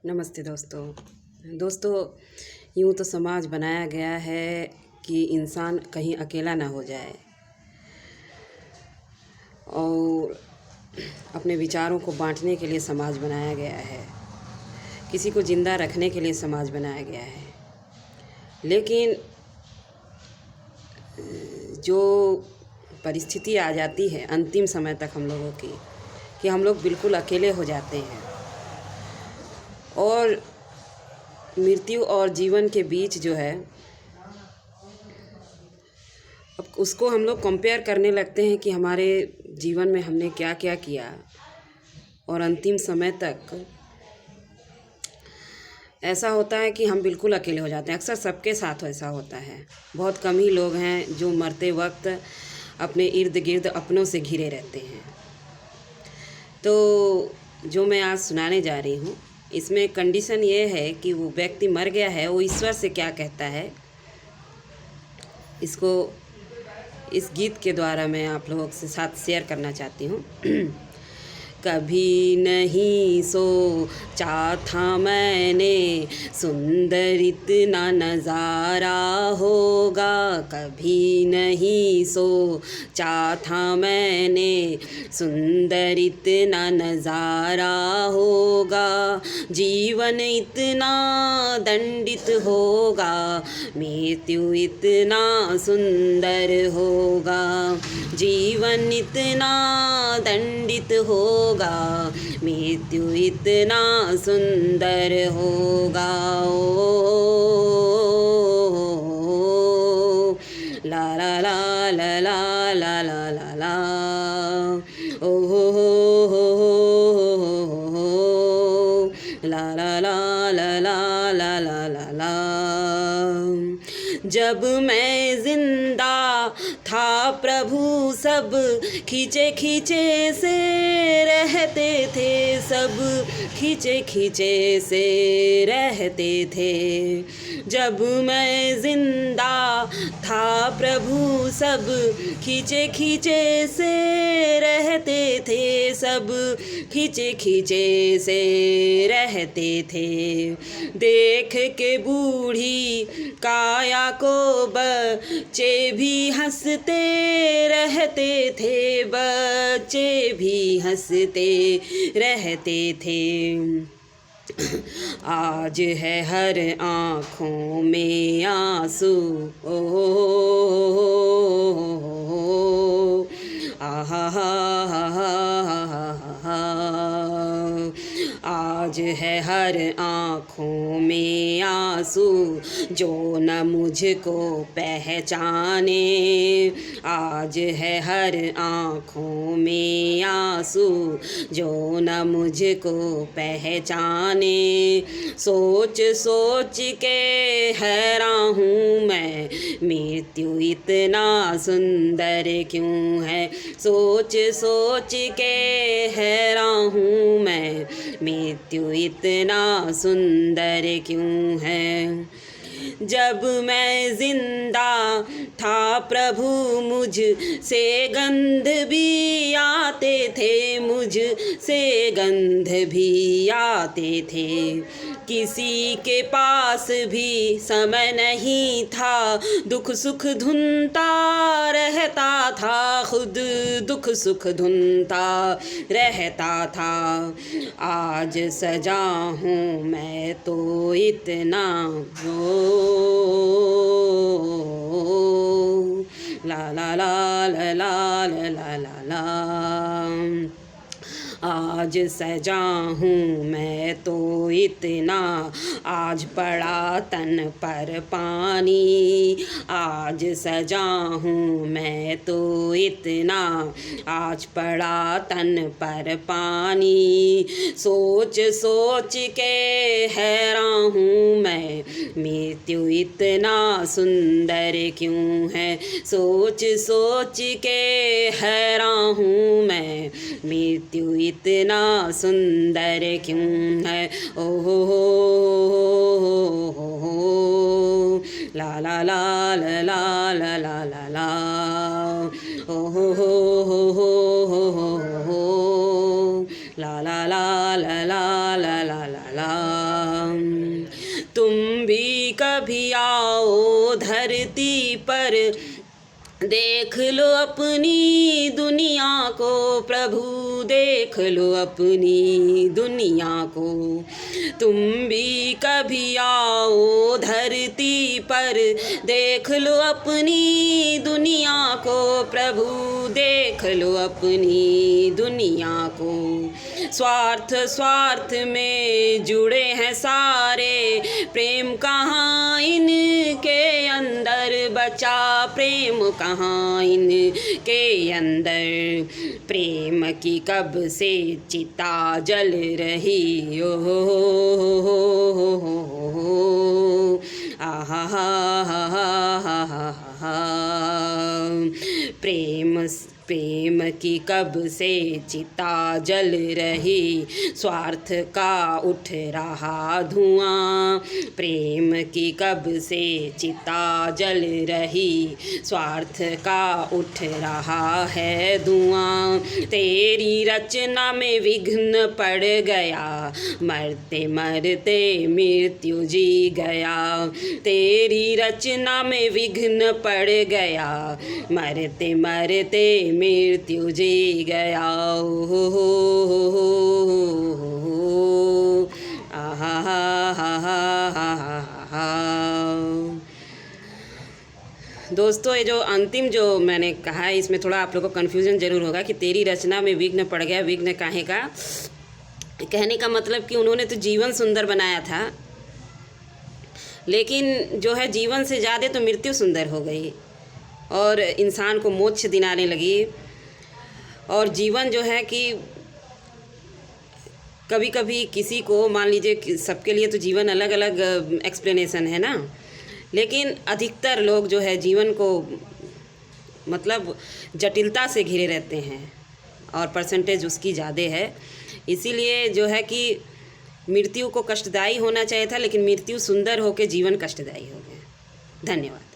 नमस्ते दोस्तों। यूँ तो समाज बनाया गया है कि इंसान कहीं अकेला ना हो जाए और अपने विचारों को बांटने के लिए समाज बनाया गया है, किसी को ज़िंदा रखने के लिए समाज बनाया गया है। लेकिन जो परिस्थिति आ जाती है अंतिम समय तक हम लोगों की कि हम लोग बिल्कुल अकेले हो जाते हैं और मृत्यु और जीवन के बीच जो है अब उसको हम लोग कंपेयर करने लगते हैं कि हमारे जीवन में हमने क्या क्या किया और अंतिम समय तक ऐसा होता है कि हम बिल्कुल अकेले हो जाते हैं। अक्सर सबके साथ ऐसा होता है। बहुत कम ही लोग हैं जो मरते वक्त अपने इर्द गिर्द अपनों से घिरे रहते हैं। तो जो मैं आज सुनाने जा रही हूँ इसमें कंडीशन ये है कि वो व्यक्ति मर गया है, वो ईश्वर से क्या कहता है, इसको इस गीत के द्वारा मैं आप लोगों के साथ शेयर करना चाहती हूँ। कभी नहीं सोचा था मैंने सुंदर इतना नज़ारा होगा, कभी नहीं सोचा था मैंने सुंदर इतना नज़ारा होगा, जीवन इतना दंडित होगा, मृत्यु इतना सुंदर होगा, जीवन इतना दंडित होगा, मृत्यु इतना सुंदर होगा। ओ ला ला ला ला ला ला ला ला ला ओ ला ला ला ला ला ला ला ला ला। जब मैं जिंदा था प्रभु सब खींचे खींचे से रहते थे, सब खींचे खींचे से रहते थे। जब मैं जिंदा था प्रभु सब खींचे खींचे से रहते थे, सब खींचे खींचे से रहते थे। देख के बूढ़ी काया को बच्चे भी हंसते रहते थे, बच्चे भी हंसते रहते थे। आज है हर आँखों में आंसू, ओ आहा हा हा। आज है हर आँखों में आंसू जो न मुझको पहचाने, आज है हर आँखों में आंसू जो न मुझको पहचाने। सोच सोच के हैरान हूँ मैं, मृत्यु इतना सुंदर क्यों है, सोच सोच के हैरान हूँ मैं, मृत्यु इतना सुंदर क्यों है। जब मैं जिंदा था प्रभु मुझ से गंध भी आते थे, मुझ से गंध भी आते थे। किसी के पास भी समय नहीं था, दुख सुख धुनता रहता था, खुद दुख सुख धुनता रहता था। आज सजा हूँ मैं तो इतना ला ला ला ला ला ला ला ला। आज सजा हूँ मैं तो इतना, आज पड़ा तन पर पानी, आज सजा हूँ मैं तो इतना, आज पड़ा तन पर पानी। सोच सोच के हैरान हूँ मैं, मृत्यु इतना सुंदर क्यों है, सोच सोच के हैरान हूँ मैं, मृत्यु इतना सुंदर क्यों है। ओ ला ला ला ला ला ला ला ला ला ओ ला ला ला ला ला ला ला ला। तुम भी कभी आओ धरती पर, देख लो अपनी दुनिया को प्रभु, देख लो अपनी दुनिया को। तुम भी कभी आओ धरती पर, देख लो अपनी दुनिया को प्रभु, देख लो अपनी दुनिया को। स्वार्थ स्वार्थ में जुड़े हैं सारे, प्रेम कहाँ इनके अंदर बचा, प्रेम कहाँ इनके अंदर। प्रेम की कब से चिता जल रही ओ आहा हा हा। प्रेम की कब से चिता जल रही, स्वार्थ का उठ रहा धुआं। प्रेम की कब से चिता जल रही, स्वार्थ का उठ रहा है धुआं। तेरी रचना में विघ्न पड़ गया, मरते मरते मृत्यु जी गया। तेरी रचना में विघ्न पड़ गया, मरते मरते मृत्यु जी गया। आहा हा हा। दोस्तों, ये जो अंतिम जो मैंने कहा है इसमें थोड़ा आप लोगों को कन्फ्यूज़न ज़रूर होगा कि तेरी रचना में विघ्न पड़ गया, विघ्न काहे का। कहने का मतलब कि उन्होंने तो जीवन सुंदर बनाया था, लेकिन जो है जीवन से ज़्यादा तो मृत्यु सुंदर हो गई और इंसान को मोक्ष दिलाने लगी। और जीवन जो है कि कभी कभी किसी को, मान लीजिए कि सबके लिए तो जीवन अलग अलग एक्सप्लेनेशन है ना, लेकिन अधिकतर लोग जो है जीवन को मतलब जटिलता से घिरे रहते हैं और परसेंटेज उसकी ज़्यादा है। इसीलिए जो है कि मृत्यु को कष्टदायी होना चाहिए था, लेकिन मृत्यु सुंदर होकर जीवन कष्टदायी हो गया। धन्यवाद।